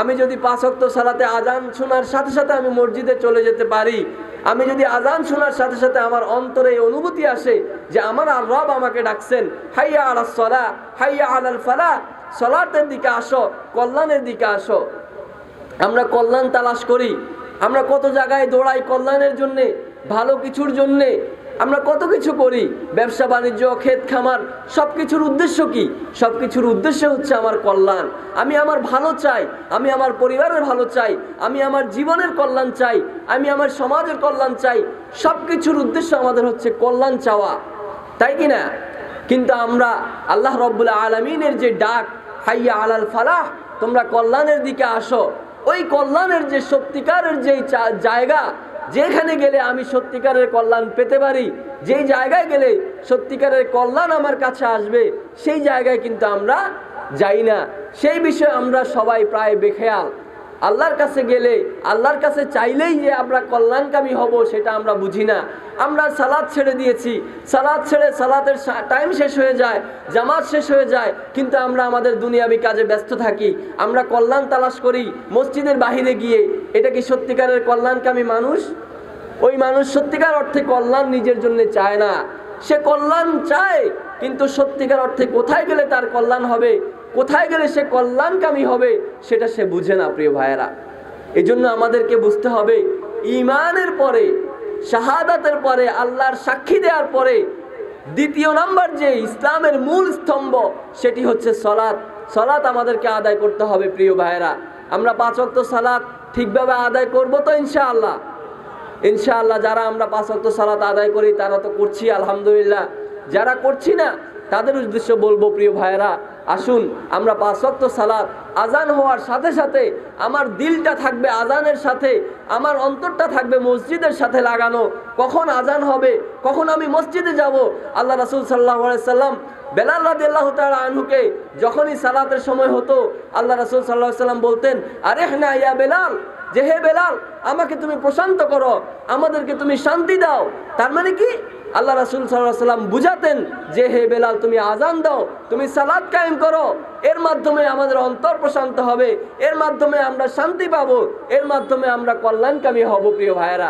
আমি যদি 5 ওয়াক্ত সালাতে আজান শোনার সাথে সাথে আমি মসজিদে চলে যেতে পারি, আমি যদি আজান শোনার সাথে সাথে আমার অন্তরে এই অনুভূতি আসে যে আমার আর রব আমাকে ডাকছেন, হাইয়া আলাস সালাহ হাইয়া আলাল ফালাহ, সালাতের দিকে আসো, কল্যাণের দিকে আসো। আমরা কল্যাণ তালাশ করি, আমরা কত জায়গায় দৌড়াই কল্যাণের জন্যে, ভালো কিছুর জন্যে আমরা কত কিছু করি, ব্যবসা বাণিজ্য, ক্ষেত খামার, সব কিছুর উদ্দেশ্য কি? সব কিছুর উদ্দেশ্য হচ্ছে আমার কল্যাণ। আমি আমার ভালো চাই, আমি আমার পরিবারের ভালো চাই, আমি আমার জীবনের কল্যাণ চাই, আমি আমার সমাজের কল্যাণ চাই। সব কিছুর উদ্দেশ্য আমাদের হচ্ছে কল্যাণ চাওয়া, তাই কি না? কিন্তু আমরা আল্লাহ রাব্বুল আলামিনের যে ডাক, হাইয়া আলাল ফালাহ, তোমরা কল্যাণের দিকে আসো, ওই কল্যাণের যে সত্যিকারের যে জায়গা, যেখানে গেলে আমি সত্যিকারের কল্যাণ পেতে পারি, যেই জায়গায় গেলে সত্যিকারের কল্যাণ আমার কাছে আসবে, সেই জায়গায় কিন্তু আমরা যাই না। সেই বিষয়ে আমরা সবাই প্রায় বেখেয়াল। আল্লাহর কাছে গেলে, আল্লাহর কাছে চাইলেই যে আমরা কল্যাণকামী হব সেটা আমরা বুঝি না। আমরা সালাত ছেড়ে দিয়েছি, সালাত ছেড়ে সালাতের টাইম শেষ হয়ে যায়, জামাত শেষ হয়ে যায়, কিন্তু আমরা আমাদের দুনিয়াবি কাজে ব্যস্ত থাকি। আমরা কল্যাণ তালাশ করি মসজিদের বাহিরে গিয়ে। এটা কি সত্যিকারের কল্যাণকামী মানুষ? ওই মানুষ সত্যিকার অর্থে কল্যাণ নিজের জন্য চায় না। সে কল্যাণ চায়, কিন্তু সত্যিকার অর্থে কোথায় গেলে তার কল্যাণ হবে, কোথায় গেলে সে কল্যাণকামী হবে, সেটা সে বুঝে না। প্রিয় ভাইয়েরা, এই জন্য আমাদেরকে বুঝতে হবে, ঈমানের পরে, শাহাদাতের পরে, আল্লাহর সাক্ষী দেওয়ার পরে দ্বিতীয় নাম্বার যে ইসলামের মূল স্তম্ভ, সেটি হচ্ছে সালাত। সালাত আমাদেরকে আদায় করতে হবে। প্রিয় ভাইয়েরা, আমরা 5 ওয়াক্ত সালাত ঠিকভাবে আদায় করব তো ইনশাআল্লাহ? ইনশাআল্লাহ। যারা আমরা 5 ওয়াক্ত সালাত আদায় করি তারা তো করছি, আলহামদুলিল্লাহ। যারা করছি না তাদের উদ্দেশ্য বলবো, প্রিয় ভাইয়েরা, আসুন আমরা 5 ওয়াক্ত সালাত আজান হওয়ার সাথে সাথে আমার দিলটা থাকবে আজানের সাথে, আমার অন্তরটা থাকবে মসজিদের সাথে লাগানো। কখন আজান হবে, কখন আমি মসজিদে যাব। আল্লাহ রাসূল সাল্লাল্লাহু আলাইহি সাল্লাম বেলাল রাদিয়াল্লাহু তাআলা আনহুকে যখনই সালাতের সময় হতো, আল্লাহ রাসূল সাল্লাল্লাহু আলাইহি সাল্লাম বলতেন, আরেহনা ইয়া বেলাল, যে হে বেলাল, আমাকে তুমি প্রশান্ত করো, আমাদেরকে তুমি শান্তি দাও। তার মানে কি? আল্লাহ রাসূল সাল্লাল্লাহু আলাইহি সাল্লাম বুঝাতেন যে হে বেলাল, তুমি আজান দাও, তুমি সালাত কায়েম করো, এর মাধ্যমে আমাদের অন্তর প্রশান্ত হবে, এর মাধ্যমে আমরা শান্তি পাবো, এর মাধ্যমে আমরা কল্যাণকামী হব। প্রিয় ভাইয়েরা,